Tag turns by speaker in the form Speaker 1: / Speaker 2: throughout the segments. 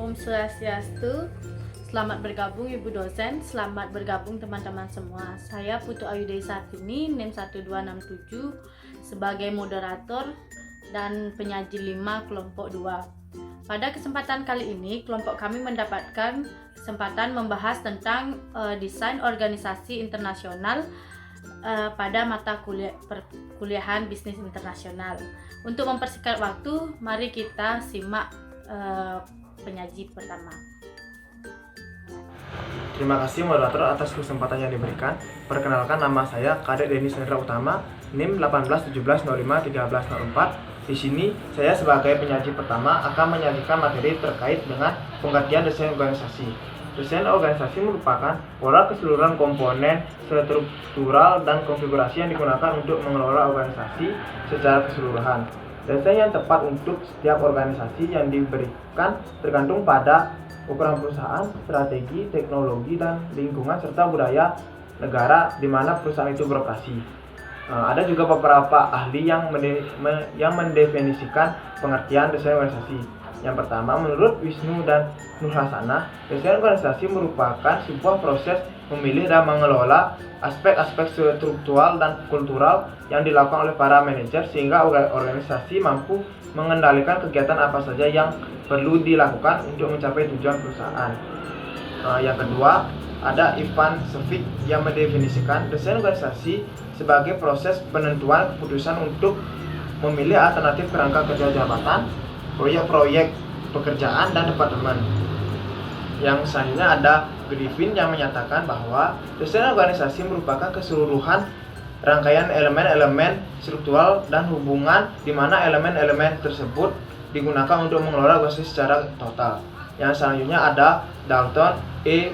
Speaker 1: Om Swastiastu. Selamat bergabung Ibu dosen, selamat bergabung teman-teman semua. Saya Putu Ayudai Sartini, NIM 1267 sebagai moderator dan penyaji 5 kelompok 2. Pada kesempatan kali ini, kelompok kami mendapatkan kesempatan membahas tentang desain organisasi internasional pada mata perkuliahan bisnis internasional. Untuk mempersingkat waktu, mari kita simak penyaji pertama.
Speaker 2: Terima kasih moderator atas kesempatan yang diberikan. Perkenalkan, nama saya Kadek Denis Hendra Utama, NIM 1817051304. Di sini saya sebagai penyaji pertama akan menyajikan materi terkait dengan pengertian desain organisasi. Desain organisasi merupakan pola keseluruhan komponen struktural dan konfigurasi yang digunakan untuk mengelola organisasi secara keseluruhan. Desain yang tepat untuk setiap organisasi yang diberikan tergantung pada ukuran perusahaan, strategi, teknologi, dan lingkungan serta budaya negara di mana perusahaan itu beroperasi. Ada juga beberapa ahli yang mendefinisikan pengertian desain organisasi. Yang pertama, menurut Wisnu dan Nurhasana, desain organisasi merupakan sebuah proses memilih dan mengelola aspek-aspek struktural dan kultural yang dilakukan oleh para manajer sehingga organisasi mampu mengendalikan kegiatan apa saja yang perlu dilakukan untuk mencapai tujuan perusahaan. Yang kedua, ada Ivan Šević yang mendefinisikan desain organisasi sebagai proses penentuan keputusan untuk memilih alternatif kerangka kerja jabatan, proyek-proyek pekerjaan, dan departemen. Yang selanjutnya ada Griffin yang menyatakan bahwa desain organisasi merupakan keseluruhan rangkaian elemen-elemen struktural dan hubungan di mana elemen-elemen tersebut digunakan untuk mengelola organisasi secara total. Yang selanjutnya ada Dalton E.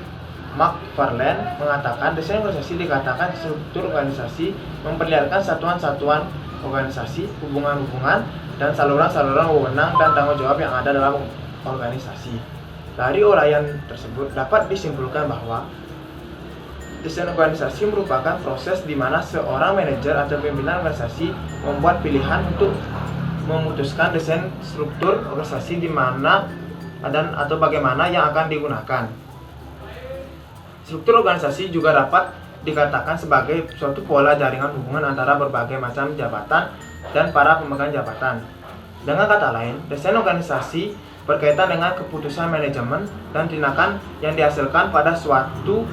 Speaker 2: McFarlane mengatakan desain organisasi dikatakan struktur organisasi memperlihatkan satuan-satuan organisasi, hubungan-hubungan, dan saluran-saluran wewenang dan tanggung jawab yang ada dalam organisasi. Dari uraian tersebut dapat disimpulkan bahwa desain organisasi merupakan proses di mana seorang manajer atau pimpinan organisasi membuat pilihan untuk memutuskan desain struktur organisasi di mana dan atau bagaimana yang akan digunakan. Struktur organisasi juga dapat dikatakan sebagai suatu pola jaringan hubungan antara berbagai macam jabatan dan para pemegang jabatan. Dengan kata lain, desain organisasi berkaitan dengan keputusan manajemen dan tindakan yang dihasilkan pada suatu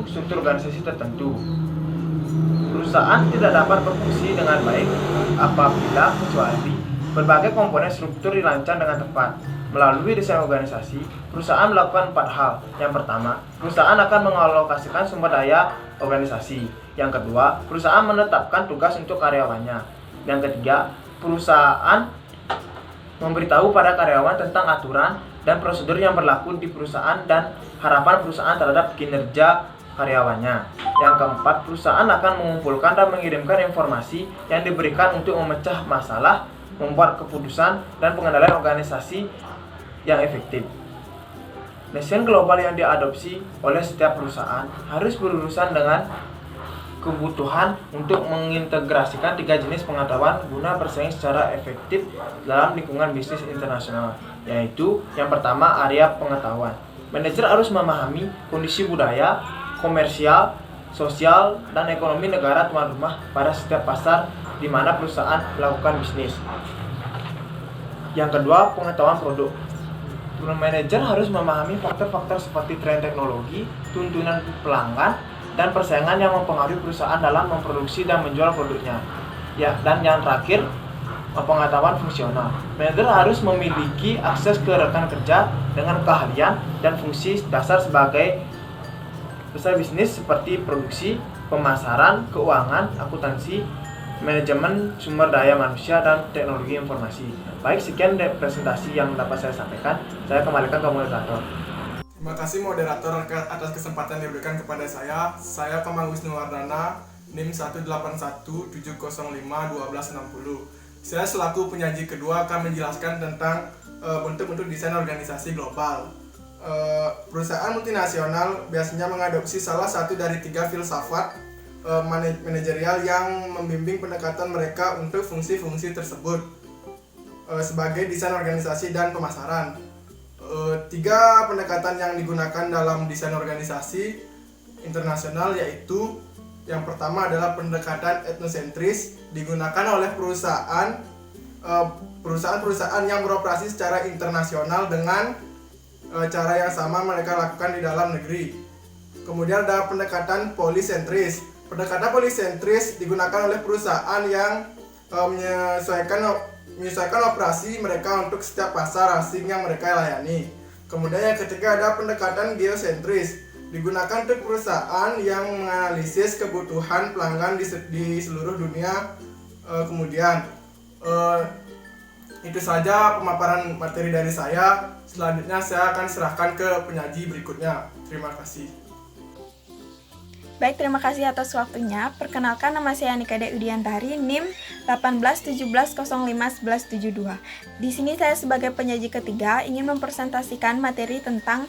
Speaker 2: struktur organisasi tertentu. Perusahaan tidak dapat berfungsi dengan baik apabila kecuali berbagai komponen struktur dirancang dengan tepat. Melalui desain organisasi, perusahaan melakukan 4 hal. Yang pertama, perusahaan akan mengalokasikan sumber daya organisasi. Yang kedua, perusahaan menetapkan tugas untuk karyawannya. Yang ketiga, perusahaan memberitahu pada karyawan tentang aturan dan prosedur yang berlaku di perusahaan dan harapan perusahaan terhadap kinerja karyawannya. Yang keempat, perusahaan akan mengumpulkan dan mengirimkan informasi yang diberikan untuk memecah masalah, membuat keputusan, dan pengendalian organisasi yang efektif. Desain global yang diadopsi oleh setiap perusahaan harus berurusan dengan kebutuhan untuk mengintegrasikan 3 jenis pengetahuan guna bersaing secara efektif dalam lingkungan bisnis internasional, yaitu yang pertama, area pengetahuan. Manajer harus memahami kondisi budaya, komersial, sosial, dan ekonomi negara tuan rumah pada setiap pasar di mana perusahaan melakukan bisnis. Yang kedua, pengetahuan produk. Manajer harus memahami faktor-faktor seperti tren teknologi, tuntunan pelanggan, dan persaingan yang mempengaruhi perusahaan dalam memproduksi dan menjual produknya. Dan yang terakhir, pengetahuan fungsional. Manajer harus memiliki akses ke rekan kerja dengan keahlian dan fungsi dasar sebagai bisnis seperti produksi, pemasaran, keuangan, akuntansi, manajemen sumber daya manusia, dan teknologi informasi. Baik, sekian presentasi yang dapat saya sampaikan. Saya kembalikan ke moderator.
Speaker 3: Terima kasih moderator atas kesempatan yang diberikan kepada saya. Saya Kemang Wisnuwardana, NIM 181705156. Saya selaku penyaji kedua akan menjelaskan tentang bentuk-bentuk desain organisasi global. Perusahaan multinasional biasanya mengadopsi salah satu dari 3 filsafat manajerial yang membimbing pendekatan mereka untuk fungsi-fungsi tersebut. sebagai desain organisasi dan pemasaran. 3 pendekatan yang digunakan dalam desain organisasi internasional yaitu yang pertama adalah pendekatan etnosentris, digunakan oleh perusahaan-perusahaan yang beroperasi secara internasional dengan cara yang sama mereka lakukan di dalam negeri. Kemudian ada pendekatan polisentris. Pendekatan polisentris digunakan oleh perusahaan yang menyesuaikan operasi mereka untuk setiap pasar asing yang mereka layani. Kemudian yang ketiga ada pendekatan geosentris, digunakan untuk perusahaan yang menganalisis kebutuhan pelanggan di seluruh dunia. Kemudian itu saja pemaparan materi dari saya. Selanjutnya saya akan serahkan ke penyaji berikutnya. Terima kasih.
Speaker 4: Baik, terima kasih atas waktunya. Perkenalkan, nama saya Nika Udiantari, NIM 1817051172. Di sini saya sebagai penyaji ketiga ingin mempresentasikan materi tentang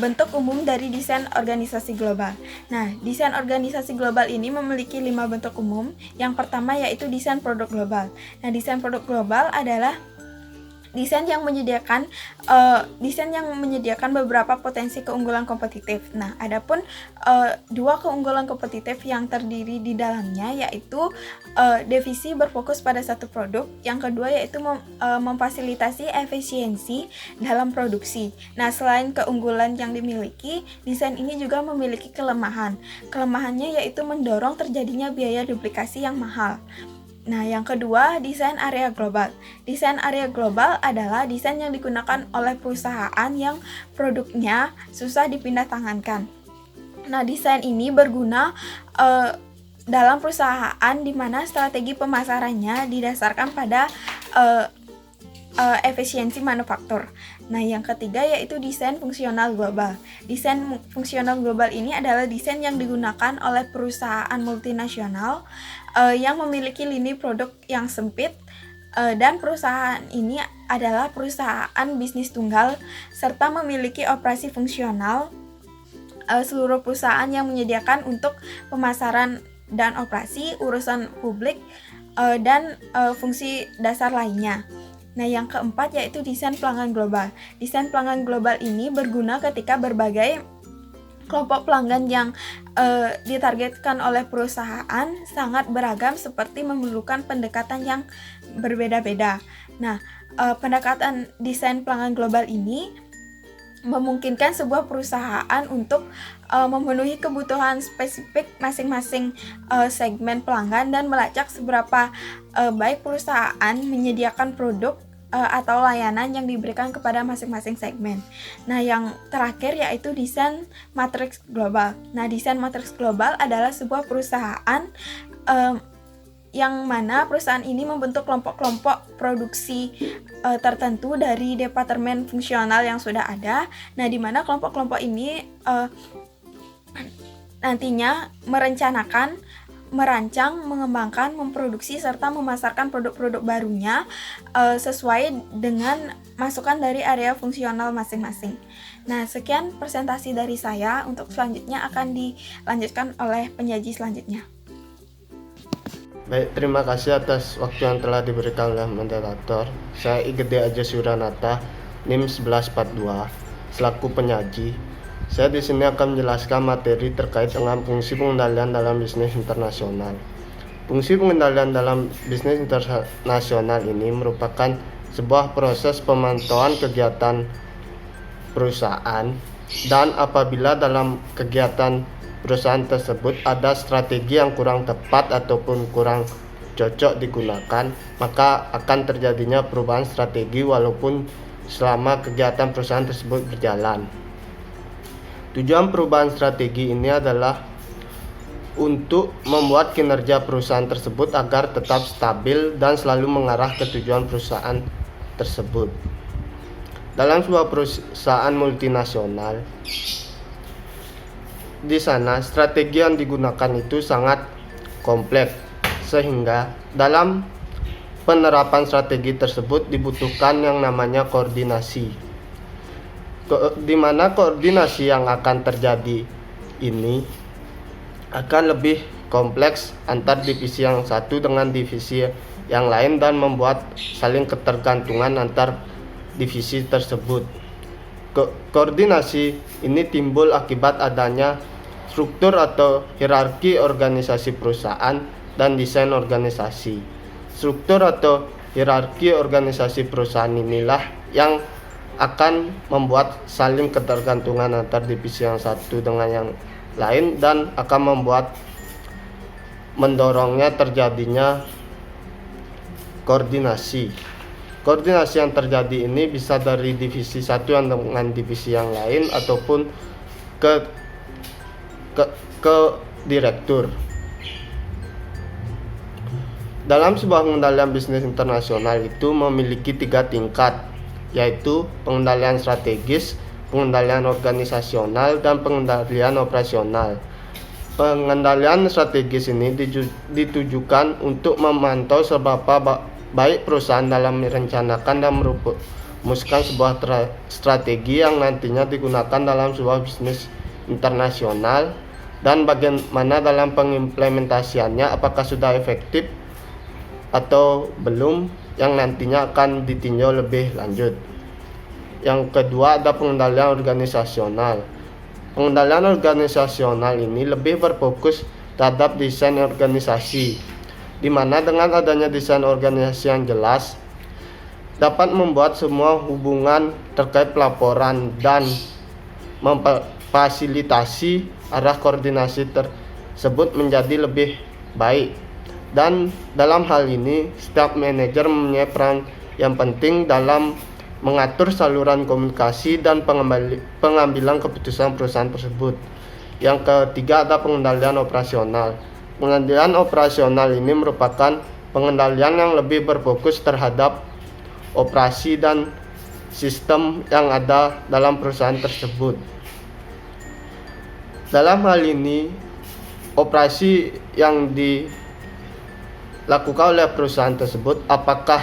Speaker 4: bentuk umum dari desain organisasi global. Nah, desain organisasi global ini memiliki 5 bentuk umum. Yang pertama yaitu desain produk global. Nah, desain produk global adalah desain yang menyediakan beberapa potensi keunggulan kompetitif. Nah, adapun 2 keunggulan kompetitif yang terdiri di dalamnya yaitu divisi berfokus pada satu produk, yang kedua yaitu memfasilitasi efisiensi dalam produksi. Nah, selain keunggulan yang dimiliki, desain ini juga memiliki kelemahan. Kelemahannya yaitu mendorong terjadinya biaya duplikasi yang mahal. Nah, yang kedua, desain area global. Desain area global adalah desain yang digunakan oleh perusahaan yang produknya susah dipindah tangankan. Nah, desain ini berguna dalam perusahaan di mana strategi pemasarannya didasarkan pada efisiensi manufaktur. Nah, yang ketiga yaitu desain fungsional global. Desain fungsional global ini adalah desain yang digunakan oleh perusahaan multinasional yang memiliki lini produk yang sempit, dan perusahaan ini adalah perusahaan bisnis tunggal serta memiliki operasi fungsional. Seluruh perusahaan yang menyediakan untuk pemasaran dan operasi, urusan publik, dan fungsi dasar lainnya. Nah, yang keempat yaitu desain pelanggan global. Desain pelanggan global ini berguna ketika berbagai kelompok pelanggan yang ditargetkan oleh perusahaan sangat beragam seperti memerlukan pendekatan yang berbeda-beda. Nah, pendekatan desain pelanggan global ini memungkinkan sebuah perusahaan untuk memenuhi kebutuhan spesifik masing-masing segmen pelanggan dan melacak seberapa baik perusahaan menyediakan produk atau layanan yang diberikan kepada masing-masing segmen. Nah, yang terakhir yaitu desain matriks global. Nah, desain matriks global adalah sebuah perusahaan yang mana perusahaan ini membentuk kelompok-kelompok produksi tertentu dari departemen fungsional yang sudah ada. Nah, di mana kelompok-kelompok ini nantinya merancang, mengembangkan, memproduksi, serta memasarkan produk-produk barunya sesuai dengan masukan dari area fungsional masing-masing. Nah, sekian presentasi dari saya. Untuk selanjutnya akan dilanjutkan oleh penyaji selanjutnya.
Speaker 5: Baik, terima kasih atas waktu yang telah diberikan oleh moderator. Saya Igede Aja Suranata, NIM 1142, selaku penyaji. Saya di sini akan menjelaskan materi terkait dengan fungsi pengendalian dalam bisnis internasional. Fungsi pengendalian dalam bisnis internasional ini merupakan sebuah proses pemantauan kegiatan perusahaan, dan apabila dalam kegiatan perusahaan tersebut ada strategi yang kurang tepat ataupun kurang cocok digunakan, maka akan terjadinya perubahan strategi walaupun selama kegiatan perusahaan tersebut berjalan. Tujuan perubahan strategi ini adalah untuk membuat kinerja perusahaan tersebut agar tetap stabil dan selalu mengarah ke tujuan perusahaan tersebut. Dalam sebuah perusahaan multinasional, di sana strategi yang digunakan itu sangat kompleks, sehingga dalam penerapan strategi tersebut dibutuhkan yang namanya koordinasi. Di mana koordinasi yang akan terjadi ini akan lebih kompleks antar divisi yang satu dengan divisi yang lain dan membuat saling ketergantungan antar divisi tersebut. Koordinasi ini timbul akibat adanya struktur atau hierarki organisasi perusahaan dan desain organisasi. Struktur atau hierarki organisasi perusahaan inilah yang akan membuat saling ketergantungan antar divisi yang satu dengan yang lain dan akan mendorongnya terjadinya koordinasi. Koordinasi yang terjadi ini bisa dari divisi satu yang dengan divisi yang lain ataupun ke direktur. Dalam sebuah pengendalian bisnis internasional itu memiliki 3 tingkat, yaitu pengendalian strategis, pengendalian organisasional, dan pengendalian operasional. Pengendalian strategis ini ditujukan untuk memantau seberapa baik perusahaan dalam merencanakan dan merumuskan sebuah strategi yang nantinya digunakan dalam sebuah bisnis internasional dan bagaimana dalam pengimplementasiannya, apakah sudah efektif atau belum, yang nantinya akan ditinjau lebih lanjut. Yang kedua ada pengendalian organisasional. Pengendalian organisasional ini lebih berfokus terhadap desain organisasi, di mana dengan adanya desain organisasi yang jelas dapat membuat semua hubungan terkait pelaporan dan memfasilitasi arah koordinasi tersebut menjadi lebih baik. Dan dalam hal ini setiap manajer mempunyai peran yang penting dalam mengatur saluran komunikasi dan pengambilan keputusan perusahaan tersebut. Yang ketiga ada pengendalian operasional. Pengendalian operasional ini merupakan pengendalian yang lebih berfokus terhadap operasi dan sistem yang ada dalam perusahaan tersebut. Dalam hal ini, operasi yang dilakukan oleh perusahaan tersebut apakah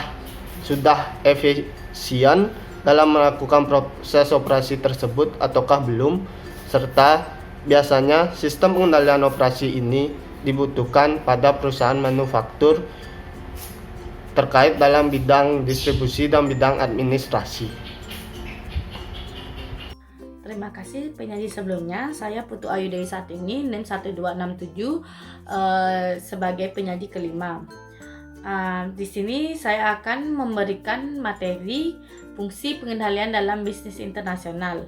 Speaker 5: sudah efisien dalam melakukan proses operasi tersebut ataukah belum, serta biasanya sistem pengendalian operasi ini dibutuhkan pada perusahaan manufaktur terkait dalam bidang distribusi dan bidang administrasi.
Speaker 1: Terima kasih penyaji sebelumnya. Saya Putu Ayu Dewi saat ini NIM 1267 sebagai penyaji kelima. Di sini saya akan memberikan materi fungsi pengendalian dalam bisnis internasional,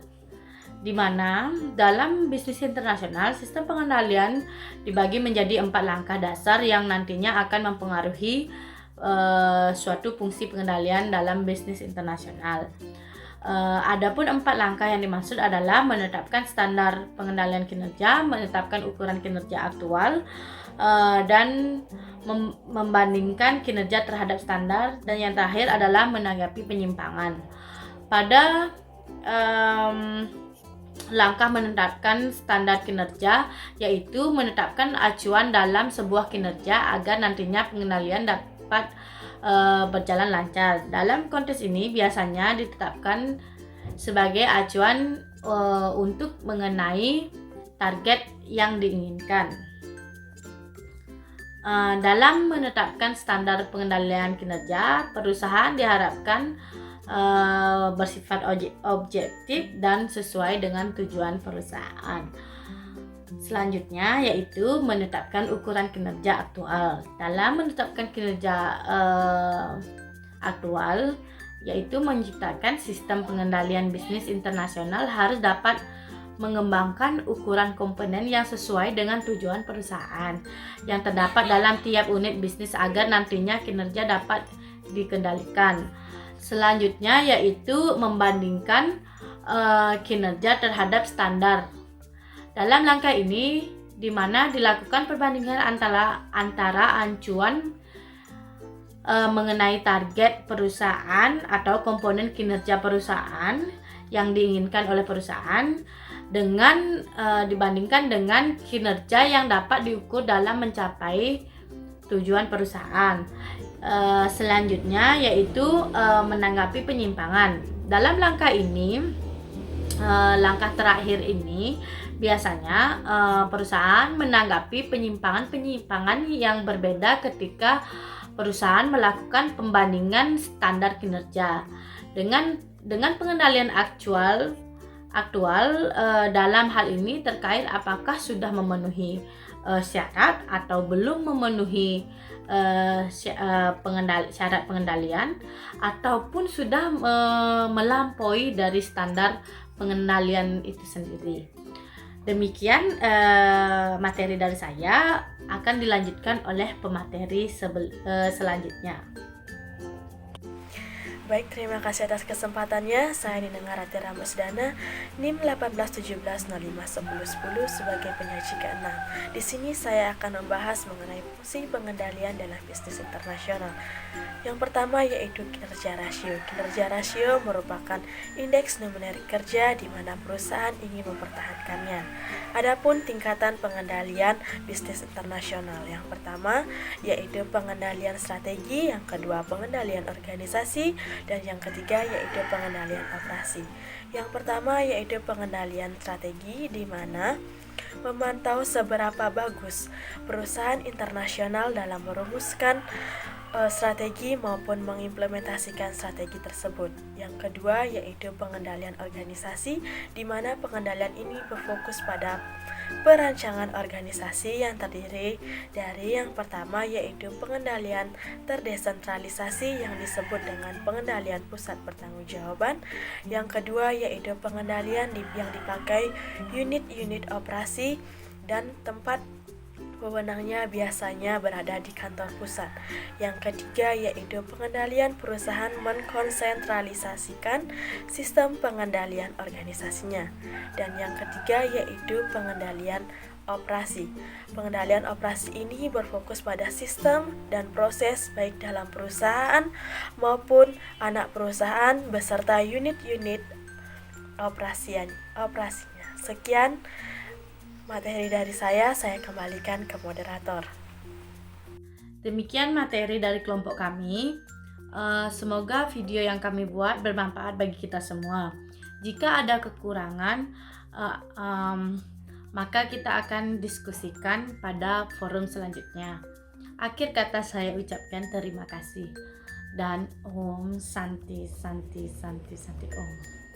Speaker 1: di mana dalam bisnis internasional sistem pengendalian dibagi menjadi 4 langkah dasar yang nantinya akan mempengaruhi suatu fungsi pengendalian dalam bisnis internasional. Adapun 4 langkah yang dimaksud adalah menetapkan standar pengendalian kinerja, menetapkan ukuran kinerja aktual, dan membandingkan kinerja terhadap standar, dan yang terakhir adalah menanggapi penyimpangan. Pada langkah menetapkan standar kinerja, yaitu menetapkan acuan dalam sebuah kinerja agar nantinya pengendalian dapat berjalan lancar. Dalam konteks ini biasanya ditetapkan sebagai acuan untuk mengenai target yang diinginkan. Dalam menetapkan standar pengendalian kinerja, perusahaan diharapkan bersifat objektif dan sesuai dengan tujuan perusahaan. Selanjutnya yaitu menetapkan ukuran kinerja aktual. Dalam menetapkan kinerja aktual, yaitu menciptakan sistem pengendalian bisnis internasional harus dapat mengembangkan ukuran komponen yang sesuai dengan tujuan perusahaan yang terdapat dalam tiap unit bisnis agar nantinya kinerja dapat dikendalikan. Selanjutnya yaitu membandingkan kinerja terhadap standar. Dalam langkah ini di mana dilakukan perbandingan antara acuan mengenai target perusahaan atau komponen kinerja perusahaan yang diinginkan oleh perusahaan dengan dibandingkan dengan kinerja yang dapat diukur dalam mencapai tujuan perusahaan. Selanjutnya yaitu menanggapi penyimpangan. Dalam langkah ini, langkah terakhir ini biasanya perusahaan menanggapi penyimpangan yang berbeda ketika perusahaan melakukan pembandingan standar kinerja dengan pengendalian aktual dalam hal ini terkait apakah sudah memenuhi syarat atau belum memenuhi syarat pengendalian ataupun sudah melampaui dari standar pengendalian itu sendiri. Demikian materi dari saya, akan dilanjutkan oleh pemateri selanjutnya.
Speaker 6: Baik, terima kasih atas kesempatannya. Saya Nina Rati Ramusdana, NIM 1817051010 sebagai penyaji ke-6. Di sini saya akan membahas mengenai fungsi pengendalian dalam bisnis internasional. Yang pertama yaitu kinerja rasio. Kinerja rasio merupakan indeks numerik kerja di mana perusahaan ingin mempertahankannya. Adapun tingkatan pengendalian bisnis internasional, yang pertama yaitu pengendalian strategi, yang kedua pengendalian organisasi, dan yang ketiga yaitu pengendalian operasi. Yang pertama yaitu pengendalian strategi, di mana memantau seberapa bagus perusahaan internasional dalam merumuskan strategi maupun mengimplementasikan strategi tersebut. Yang kedua yaitu pengendalian organisasi, di mana pengendalian ini berfokus pada perancangan organisasi yang terdiri dari yang pertama yaitu pengendalian terdesentralisasi yang disebut dengan pengendalian pusat pertanggungjawaban. Yang kedua yaitu pengendalian yang dipakai unit-unit operasi dan tempat wewenangnya biasanya berada di kantor pusat. Yang ketiga yaitu pengendalian perusahaan mengkonsentralisasikan sistem pengendalian organisasinya. Dan yang ketiga yaitu pengendalian operasi. Pengendalian operasi ini berfokus pada sistem dan proses baik dalam perusahaan maupun anak perusahaan beserta unit-unit operasinya. Sekian materi dari saya kembalikan ke moderator.
Speaker 1: Demikian materi dari kelompok kami. Semoga video yang kami buat bermanfaat bagi kita semua. Jika ada kekurangan, maka kita akan diskusikan pada forum selanjutnya. Akhir kata saya ucapkan terima kasih dan Om Santi Santi Santi Santi Om.